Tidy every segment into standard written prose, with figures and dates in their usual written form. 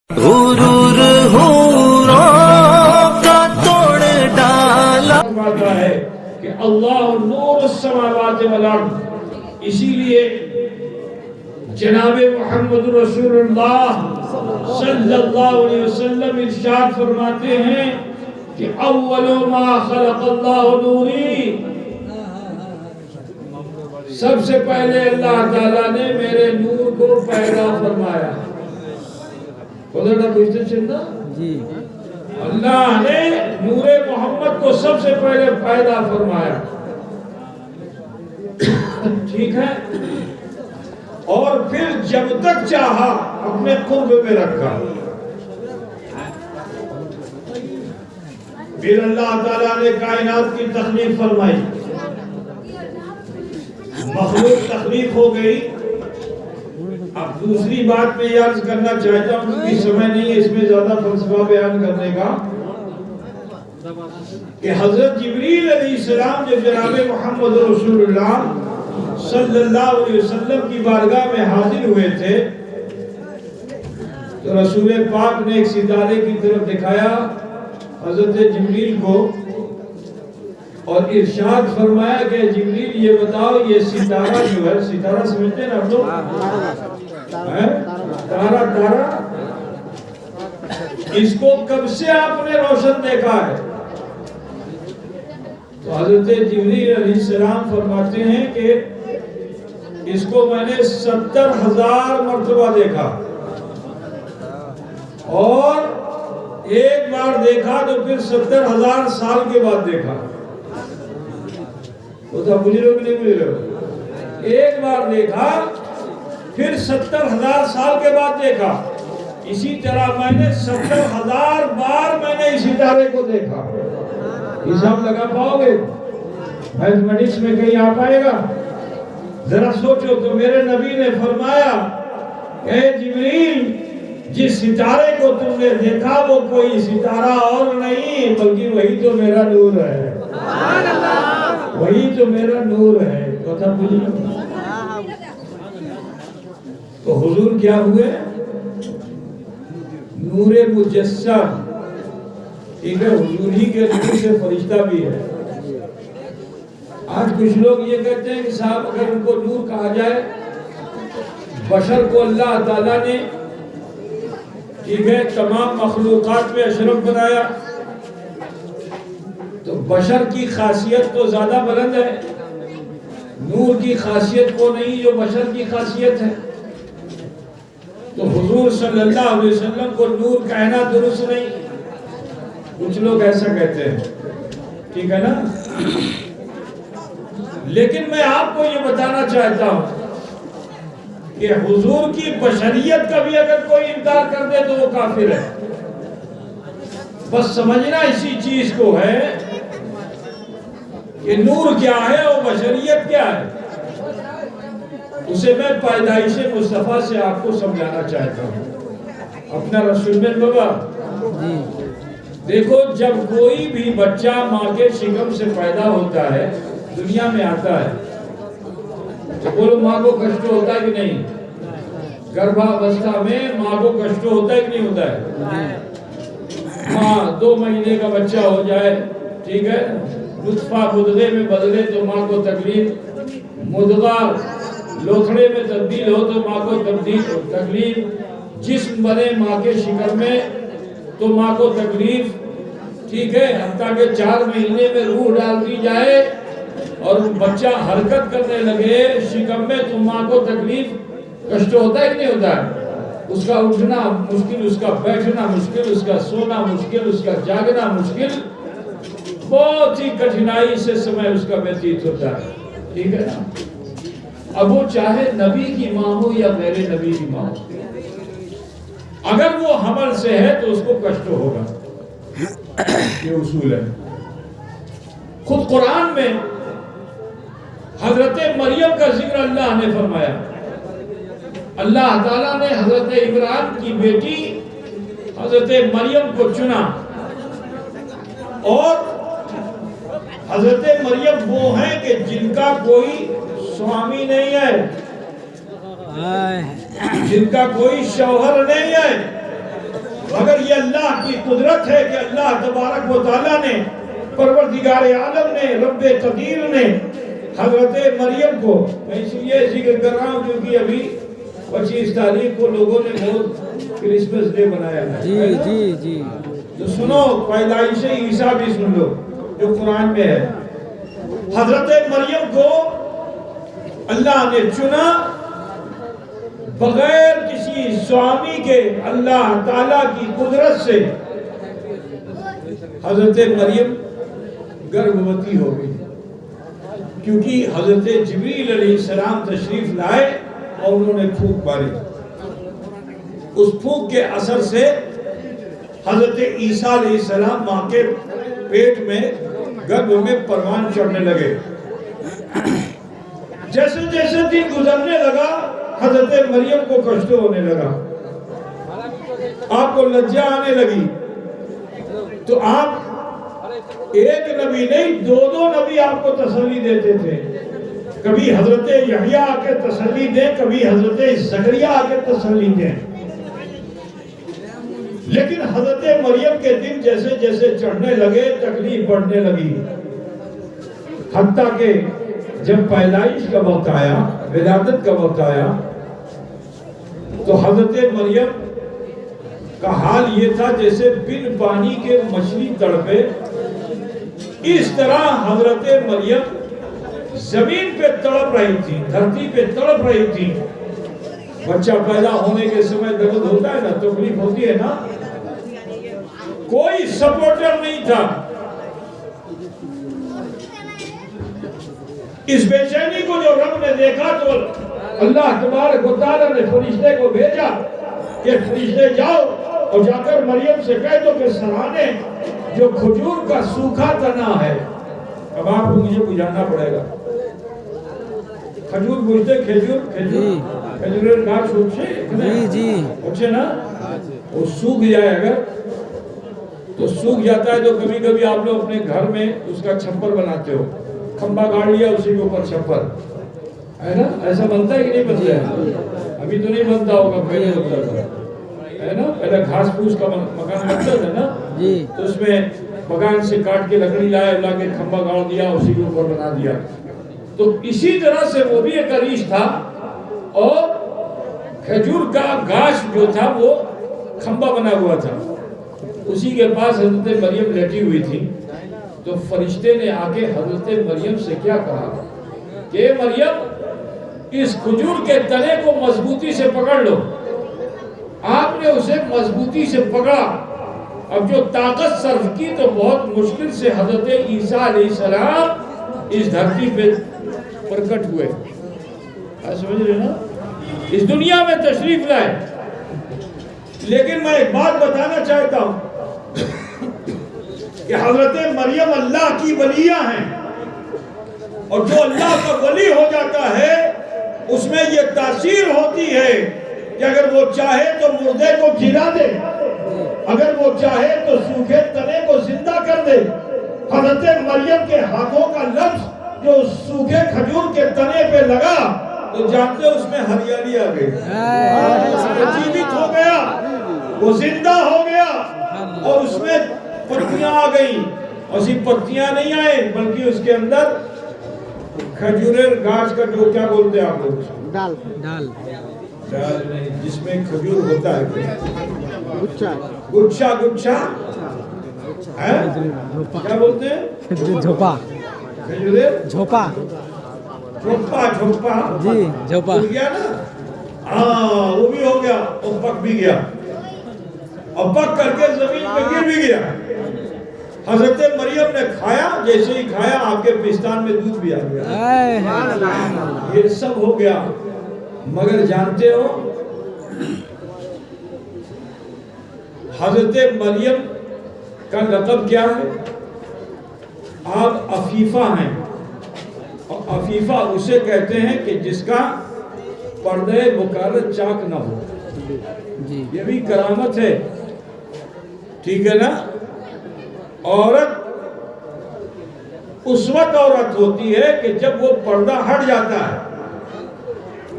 غرور حوروں کا توڑ ڈالا ہے کہ اللہ نور السماوات والارض. اسی لیے جناب محمد رسول اللہ صلی اللہ علیہ وسلم ارشاد فرماتے ہیں کہ اول ما خلق اللہ نوری. سب سے پہلے اللہ تعالیٰ نے میرے نور کو پیدا فرمایا. اللہ نے نور محمد کو سب سے پہلے پیدا فرمایا. ٹھیک ہے. اور پھر جب تک چاہا اپنے قرب میں رکھا. پھر اللہ تعالیٰ نے کائنات کی تخلیق فرمائی. مخلوق تخلیق ہو گئی. اب دوسری بات میں یہ عرض کرنا چاہتا ہوں کیونکہ سمے نہیں ہے اس میں زیادہ فلسفہ بیان کرنے کا کہ حضرت جبریل علیہ السلام جب جناب محمد رسول اللہ صلی اللہ علیہ وسلم کی بارگاہ میں حاضر ہوئے تھے تو رسول پاک نے ایک ستارے کی طرف دکھایا حضرت جبریل کو اور ارشاد فرمایا کہ جبریل یہ بتاؤ یہ ستارہ جو ہے, ستارہ سمجھتے ہیں نا آپ لوگ, تارا اس کو کب سے آپ نے روشن دیکھا ہے؟ تو حضرت جبریل علیہ السلام فرماتے ہیں کہ اس کو میں نے 70,000 مرتبہ دیکھا اور ایک بار دیکھا تو پھر 70,000 سال کے بعد دیکھا. وہ تو مجھے لوگ نہیں مجھے لوگ ایک بار دیکھا پھر 70,000 سال کے بعد دیکھا. اسی طرح میں نے 70,000 بار میں نے اس ستارے کو دیکھا. حساب لگا پاؤ گے؟ میتھمیٹکس میں کہیں آ پائے گا؟ ذرا سوچو. تو میرے نبی نے فرمایا اے جبریل جس ستارے کو تم نے دیکھا وہ کوئی ستارہ اور نہیں بلکہ وہی تو میرا نور ہے. وہی تو میرا نور ہے. تو حضور کیا ہوئے؟ نور مجسم. ٹھیک ہے. حضور ہی کے نور سے فرشتہ بھی ہے. آج کچھ لوگ یہ کہتے ہیں کہ صاحب اگر ان کو نور کہا جائے, بشر کو اللہ تعالیٰ نے ٹھیک ہے تمام مخلوقات میں اشرف بنایا تو بشر کی خاصیت تو زیادہ بلند ہے, نور کی خاصیت کو نہیں جو بشر کی خاصیت ہے. تو حضور صلی اللہ علیہ وسلم کو نور کہنا درست نہیں. کچھ لوگ ایسا کہتے ہیں. ٹھیک ہے نا. لیکن میں آپ کو یہ بتانا چاہتا ہوں کہ حضور کی بشریت کا بھی اگر کوئی انکار کر دے تو وہ کافر ہے. بس سمجھنا اسی چیز کو ہے کہ نور کیا ہے اور بشریت کیا ہے. اسے میں پیدائش مصطفیٰ سے آپ کو سمجھانا چاہتا ہوں. اپنا رسول میں بابا دیکھو, جب کوئی بھی بچہ ماں کے شکم سے پیدا ہوتا ہے, دنیا میں آتا ہے, تو بولو ماں کو کشٹ ہوتا ہے کہ نہیں؟ گربھاوستھا میں ماں کو کشٹ ہوتا ہے کہ نہیں ہوتا ہے؟ ماں 2 مہینے کا بچہ ہو جائے, ٹھیک ہے, نطفہ مدغے میں بدلے تو ماں کو تکلیف, مدغہ لوتھڑے میں تبدیل ہو تو ماں کو تکلیف, جسم بنے ماں کے شکم میں تو ماں کو تکلیف. ٹھیک ہے. حتیٰ کہ 4 مہینے میں روح ڈال دی جائے اور بچہ حرکت کرنے لگے شکم میں تو ماں کو تکلیف, کشٹ ہوتا ہے کہ نہیں ہوتا ہے؟ اس کا اٹھنا مشکل, اس کا بیٹھنا مشکل, اس کا سونا مشکل, اس کا جاگنا مشکل, بہت ہی کٹھنائی سے سمے اس کا ویتیت ہوتا ہے. ٹھیک ہے نا. اب وہ چاہے نبی کی ماں ہو یا میرے نبی کی ماں ہو, اگر وہ حمل سے ہے تو اس کو کشٹ ہوگا. یہ اصول ہے. خود قرآن میں حضرت مریم کا ذکر اللہ نے فرمایا. اللہ تعالیٰ نے حضرت ابراہیم کی بیٹی حضرت مریم کو چنا اور حضرت مریم وہ ہیں کہ جن کا کوئی سوامی نہیں ہے, جن کا کوئی شوہر نہیں ہے, مگر یہ اللہ کی قدرت ہے کہ اللہ تبارک و تعالیٰ نے، پروردگار عالم نے، رب قدیر نے حضرت مریم کو، میں اس لیے ذکر کر رہا ہوں کیونکہ ابھی 25 تاریخ کو لوگوں نے بہت کرسمس ڈے منایا ہے، جی جی جی، تو سنو پیدائش عیسیٰ بھی سن لو جو قرآن میں ہے۔ حضرت مریم کو اللہ نے چنا بغیر کسی سوامی کے، اللہ تعالیٰ کی قدرت سے حضرت مریم گربھوتی ہو گئی، کیونکہ حضرت جبریل علیہ السلام تشریف لائے اور انہوں نے پھونک ماری۔ اس پھونک کے اثر سے حضرت عیسیٰ علیہ السلام ماں کے پیٹ میں، گربھ میں پروان چڑھنے لگے۔ جیسے جیسے دن گزرنے لگا حضرت مریم کو کشت ہونے لگا، آپ کو لجہ آنے لگی، تو آپ ایک نبی نہیں، دو نبی آپ کو تسلی دیتے تھے۔ کبھی حضرت یحییٰ آ کے تسلی دیں، کبھی حضرت زکریا آ کے تسلی دیں، لیکن حضرت مریم کے دن جیسے جیسے چڑھنے لگے تکلیف بڑھنے لگی، حتیٰ کہ جب پیدائش کا وقت آیا، ولادت کا وقت آیا، تو حضرت مریم کا حال یہ تھا جیسے بن پانی کے مچھلی تڑپے، اس طرح حضرت مریم زمین پہ تڑپ رہی تھی، دھرتی پہ تڑپ رہی تھی۔ بچہ پیدا ہونے کے سمے درد ہوتا ہے نا، تکلیف ہوتی ہے نا، کوئی سپورٹر نہیں تھا۔ اس بے چینی کو جو رب نے دیکھا تو اللہ تبارک و تعالیٰ نے فرشتے کو بھیجا کہ فرشتے جاؤ اور جا کر مریم سے کہہ دو کہ سرانے جو کھجور کا سوکھا تنا ہے، اب آپ کو مجھے بجھانا پڑے گا، کھجور بوجھتے کھجور گاچھ اچھے نا، وہ سوکھ جائے اگر تو سوکھ جاتا ہے، تو کبھی کبھی آپ لوگ اپنے گھر میں اس کا چھپر بناتے ہو، کھمبا گاڑ لیا اسی کے اوپر چھپر ہے نا، ایسا بنتا ہے کہ نہیں بنتا ہے؟ ابھی تو نہیں بنتا ہوگا، پہلے بنتا تھا ہے نا، پہلے گھاس پھوس کا مکان بنتا تھا نا، تو اس میں بغان سے کاٹ کے لکڑی لائے، لا کے کھمبا گاڑ دیا، اسی کے اوپر بنا دیا۔ تو اسی طرح سے وہ بھی ایک عریش تھا، اور کھجور کا گاچھ جو تھا وہ کھمبا بنا ہوا تھا، اسی کے پاس حضرت مریم لیٹی ہوئی تھی۔ تو فرشتے نے آگے حضرت مریم سے کیا کہا کہ مریم اس کھجور کے تنے کو مضبوطی سے پکڑ لو۔ آپ نے اسے مضبوطی سے پکڑا، اب جو طاقت صرف کی تو بہت مشکل سے حضرت عیسیٰ علیہ السلام اس دھرتی پہ پرکٹ ہوئے، سمجھ رہے نا، اس دنیا میں تشریف لائے۔ لیکن میں ایک بات بتانا چاہتا ہوں کہ حضرت مریم اللہ کی ولیہ ہیں، اور جو اللہ کا ولی ہو جاتا ہے اس میں یہ تاثیر ہوتی ہے کہ اگر وہ چاہے تو مردے کو جلا دے، اگر وہ چاہے تو سوکھے تنے کو زندہ کر دے۔ حضرت مریم کے ہاتھوں کا لفظ جو سوکھے کھجور کے تنے پہ لگا تو جانتے اس میں ہریالی آ گئی، وہ جیوت ہو گیا، وہ زندہ ہو گیا، اور اس میں پتیاں آ گئیں، اور صرف پتیاں نہیں آئے بلکہ اس کے اندر کھجورے گاچھ کا جو کیا بولتے ہیں آپ لوگ، ڈال نہیں، جس میں کھجور ہوتا ہے، گچھا کیا بولتے ہیں، جھوپا جھوپا جی، جھوپا ہو گیا نا، ہاں وہ بھی ہو گیا، اور پک بھی گیا، اور پک کر کے زمین پہ گر بھی گیا۔ حضرت مریم نے کھایا، جیسے ہی کھایا آپ کے پستان میں دودھ بھی آ گیا، یہ سب ہو گیا۔ مگر جانتے ہو حضرت مریم کا لقب کیا ہے؟ آپ عفیفہ ہیں، اور عفیفہ اسے کہتے ہیں کہ جس کا پردہ بکارت چاک نہ ہو، یہ بھی کرامت ہے، ٹھیک ہے نا۔ عورت اس وقت عورت ہوتی ہے کہ جب وہ پردہ ہٹ جاتا ہے،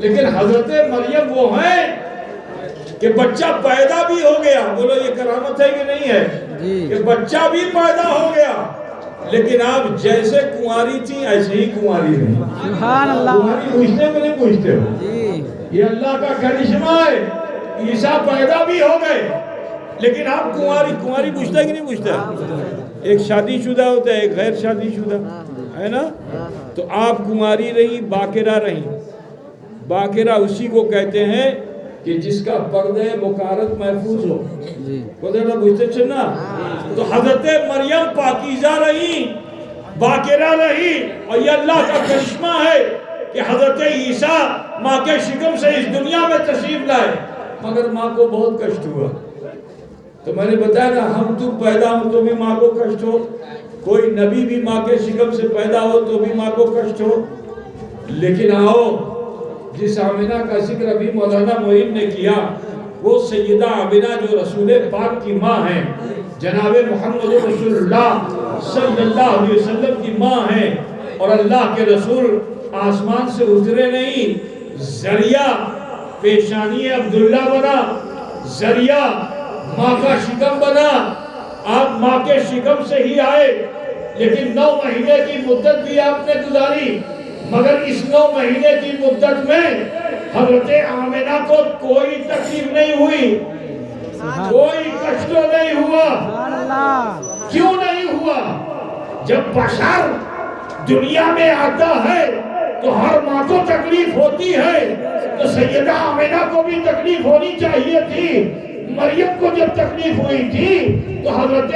لیکن حضرت مریم وہ ہیں کہ بچہ پیدا بھی ہو گیا، بولو یہ کرامت ہے کہ نہیں ہے؟ جی کہ بچہ بھی پیدا ہو گیا، لیکن آپ جیسے کنواری تھی ایسے ہی کنواری رہی۔ سبحان اللہ۔ کنواری پوچھتے ہو کہ نہیں پوچھتے ہو؟ جی یہ اللہ کا کرشمہ ہے، عیسیٰ پیدا بھی ہو گئے لیکن آپ کنواری پوچھتا ہے کہ نہیں پوچھتا؟ ایک شادی شدہ ہوتا ہے، ایک غیر شادی شدہ ہے نا؟ تو آپ کنواری رہی، باقرہ رہی۔ باقرہ اسی کو کہتے ہیں کہ جس کا پردہ بکارت محفوظ ہو۔ جی قدرہ پوچھتے چلنا، تو حضرت مریم پاکیزہ رہی، باقرہ رہی، اور یہ اللہ کا کرشمہ ہے کہ حضرت عیسیٰ ماں کے شکم سے اس دنیا میں تشریف لائے، مگر ماں کو بہت کشٹ ہوا۔ تو میں نے بتایا نا، ہم تو پیدا ہوں تو بھی ماں کو کشٹ ہو، کوئی نبی بھی ماں کے شکم سے پیدا ہو تو بھی ماں کو کشٹ ہو، لیکن آؤ جس آمنہ کا ذکر ابھی مولانا معین نے کیا، وہ سیدہ آمنہ جو رسول پاک کی ماں ہیں، جناب محمد رسول اللہ صلی اللہ علیہ وسلم کی ماں ہیں، اور اللہ کے رسول آسمان سے اترے نہیں، ذریعہ پیشانی عبداللہ بنا، ذریعہ ماں کا شکم بنا۔ آپ ماں کے شکم سے ہی آئے، لیکن 9 مہینے کی مدت بھی آپ نے گزاری، مگر اس 9 مہینے کی مدت میں حضرت آمنہ کو کوئی تکلیف نہیں ہوئی، کوئی کشت نہیں ہوا۔ سبحان اللہ۔ کیوں نہیں ہوا؟ جب بشر دنیا میں آتا ہے تو ہر ماں کو تکلیف ہوتی ہے، تو سیدہ آمنہ کو بھی تکلیف ہونی چاہیے تھی۔ مریم کو جب تکلیف ہوئی تھی تو حضرت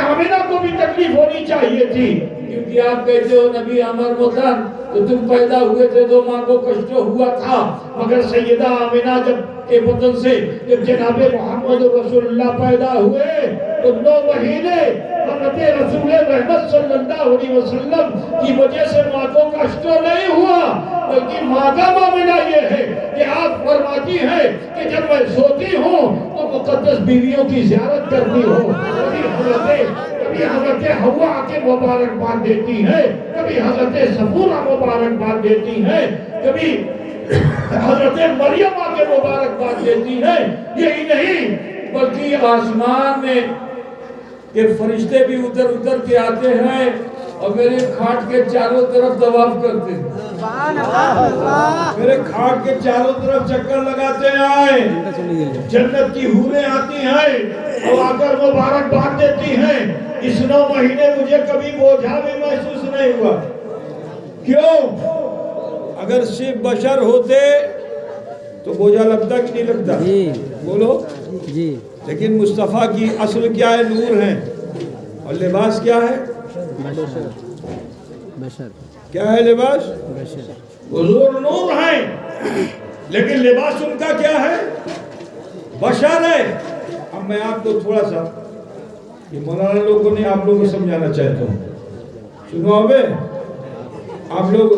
آمنہ کو بھی تکلیف ہونی چاہیے تھی، کیونکہ آپ کہتے ہو نبی امر مکان، تو تم پیدا ہوئے تھے تو ماں کو کشت ہوا تھا، مگر سیدہ آمنہ جب کے بطن سے جب جناب محمد رسول اللہ پیدا ہوئے تو 9 مہینے حضرت رسول رحمت صلی اللہ علیہ وسلم کی وجہ سے ماں کو کشت نہیں ہوا، بلکہ ماں کا معاملہ یہ ہے کہ آپ فرماتی ہیں کہ جب میں سوتی ہوں تو مقدس بیویوں کی زیارت کرتی ہوں۔ کبھی حضرت حوا کے مبارکباد دیتی ہے، کبھی حضرت صفورہ مبارکباد دیتی ہے، کبھی حضرت مریم کے مبارکباد دیتی ہے۔ یہی نہیں بلکہ آسمان میں کہ فرشتے بھی ادھر کے آتے ہیں اور میرے کھاٹ کے چاروں طرف طواف کرتے ہیں، میرے کھاٹ کے چاروں طرف چکر لگاتے ہیں۔ جنت کی حوریں آتی ہیں اور آ کر مبارکباد دیتی ہیں۔ اس 9 مہینے مجھے کبھی بوجھا بھی محسوس نہیں ہوا۔ کیوں؟ اگر صرف بشر ہوتے تو بوجھا لگتا کہ نہیں لگتا؟ جی بولو جی لیکن مصطفیٰ کی اصل کیا ہے؟ نور ہے، اور لباس کیا ہے؟ بشر بشر کیا ہے لباس؟ بشر۔ حضور نور ہیں، لیکن لباس ان کا کیا ہے؟ بشر ہے۔ اب میں آپ کو تھوڑا سا یہ مولانا لوگوں نے آپ لوگوں کو سمجھانا چاہتا ہوں، سنو ابے، آپ لوگ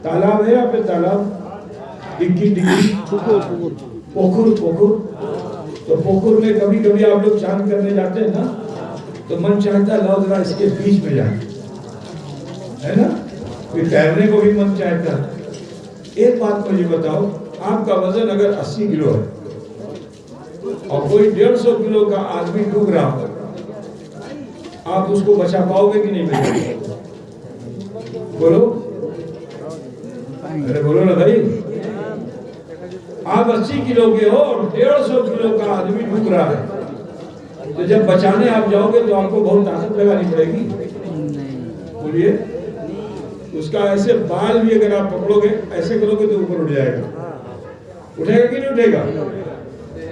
تالاب ہے آپ پہ، تالاب ڈگی پوکھر تو پوکھر میں کبھی کبھی آپ لوگ چاند کرنے جاتے ہیں نا، تو من چاہتا ہے لاؤ ذرا اس کے بیچ میں جائیں، ہے نا؟ کوئی تیرنے کو بھی من چاہتا ہے۔ ایک بات مجھے بتاؤ، آپ کا وزن اگر 80 کلو ہے اور کوئی 150 کلو کا آدمی ڈوب رہا ہو، آپ اس کو بچا پاؤ گے کہ نہیں بچا پاؤ گے؟ بولو، ارے بولو نا بھائی، آپ 80 کلو کے ہو اور 150 کلو کا آدمی ڈوب رہا ہے، تو جب بچانے آپ جاؤ گے تو آپ کو بہت طاقت لگانی پڑے گی، بولیے۔ اس کا ایسے بال بھی اگر آپ پکڑو گے، ایسے کرو گے تو اوپر اٹھ جائے گا، اٹھے گا کہ نہیں اٹھے گا؟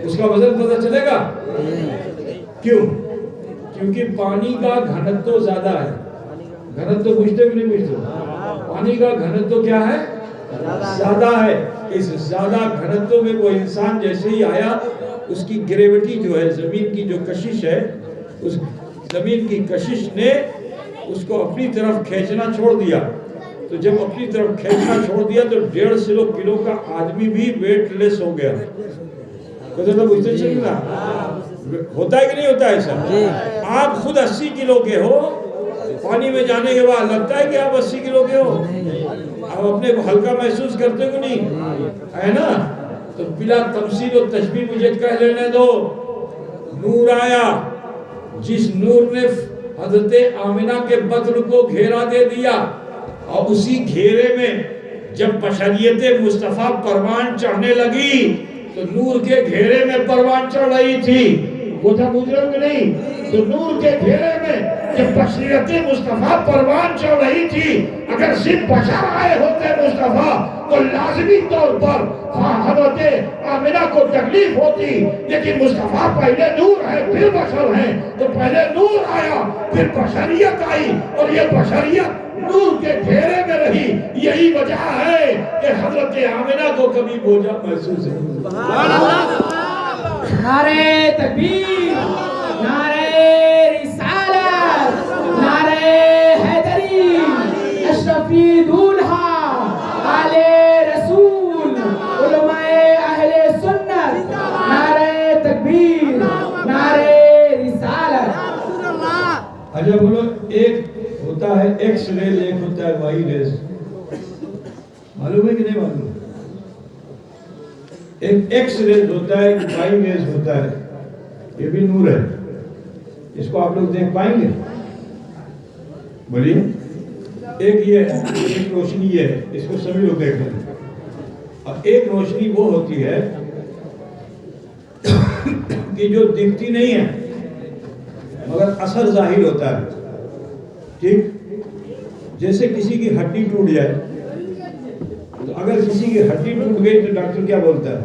اس کا وزن پتہ چلے گا؟ کیوں؟ کیونکہ پانی کا گھنتو زیادہ ہے۔ گھنتو پوچھتے بھی نہیں پوچھتے؟ پانی کا گھنتو کیا ہے؟ زیادہ ہے۔ اس زیادہ گھنتو میں وہ انسان جیسے ہی آیا، اس کی گریوٹی جو ہے، زمین کی جو کشش ہے، اس زمین کی کشش نے اس کو اپنی طرف کھینچنا چھوڑ دیا، تو جب اپنی طرف کھینچنا چھوڑ دیا تو 150 کلو کا آدمی بھی ویٹ لیس ہو گیا۔ پوچھتے چلیے نا، ہوتا ہے کہ نہیں ہوتا ہے ایسا؟ آپ خود 80 کلو کے ہو، پانی میں جانے کے بعد لگتا ہے کہ آپ 80 کلو کے ہو، آپ اپنے کو ہلکا محسوس کرتے ہو نہیں، ہے نا؟ تو بلا تمثیل و تشبیہ مجھے کہہ لینے دو، نور آیا، جس نور نے حضرت آمنہ کے بطن کو گھیرا دے دیا، اور اسی گھیرے میں جب بشریت مصطفیٰ پروان چڑھنے لگی تو نور کے گھیرے میں پروان چڑھ رہی تھی، وہ تھا مجرم نہیں، تو نور کے گھیرے میں جب بشریت مصطفیٰ پروان چڑھ رہی تھی، اگر صرف بشر آئے ہوتے مصطفیٰ تو لازمی طور پر حضرت آمنہ کو تکلیف ہوتی، لیکن مصطفیٰ پہلے نور ہے پھر بشر ہیں، تو پہلے نور آیا پھر بشریت آئی، اور یہ بشریت نور کے گھیرے میں رہی۔ یہی وجہ ہے کہ حضرت آمنہ کو کبھی بوجھا محسوس نہیں۔ نعرہ تکبیر، نعرہ رسالت، نعرہ حیدری، اشرفی دولہا، آل رسول، علماء اہل سنت، نعرہ تکبیر، نعرہ رسالت۔ اچھا بولو، ایک ہوتا ہے ایکس ریز، ایک ہوتا ہے وائی ریز، معلوم ہے کہ نہیں معلوم؟ ایک ایکس ریز ہوتا ہے، ایک وائی ریز ہوتا ہے، یہ بھی نور ہے، اس کو آپ لوگ دیکھ پائیں گے؟ بولیے، ایک یہ ہے، ایک روشنی یہ ہے، اس کو سبھی لوگ دیکھ لیں، اور ایک روشنی وہ ہوتی ہے کہ جو دکھتی نہیں ہے مگر اثر ظاہر ہوتا ہے، ٹھیک؟ جیسے کسی کی ہڈی ٹوٹ جائے تو اگر کسی کی ہڈی ٹوٹ گئی تو ڈاکٹر کیا بولتا ہے؟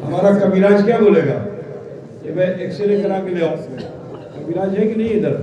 ہمارا کبیراج کیا بولے گا کہ میں ایکس رے کرا کے لے آؤں؟ کبیراج ہے کہ نہیں ادھر؟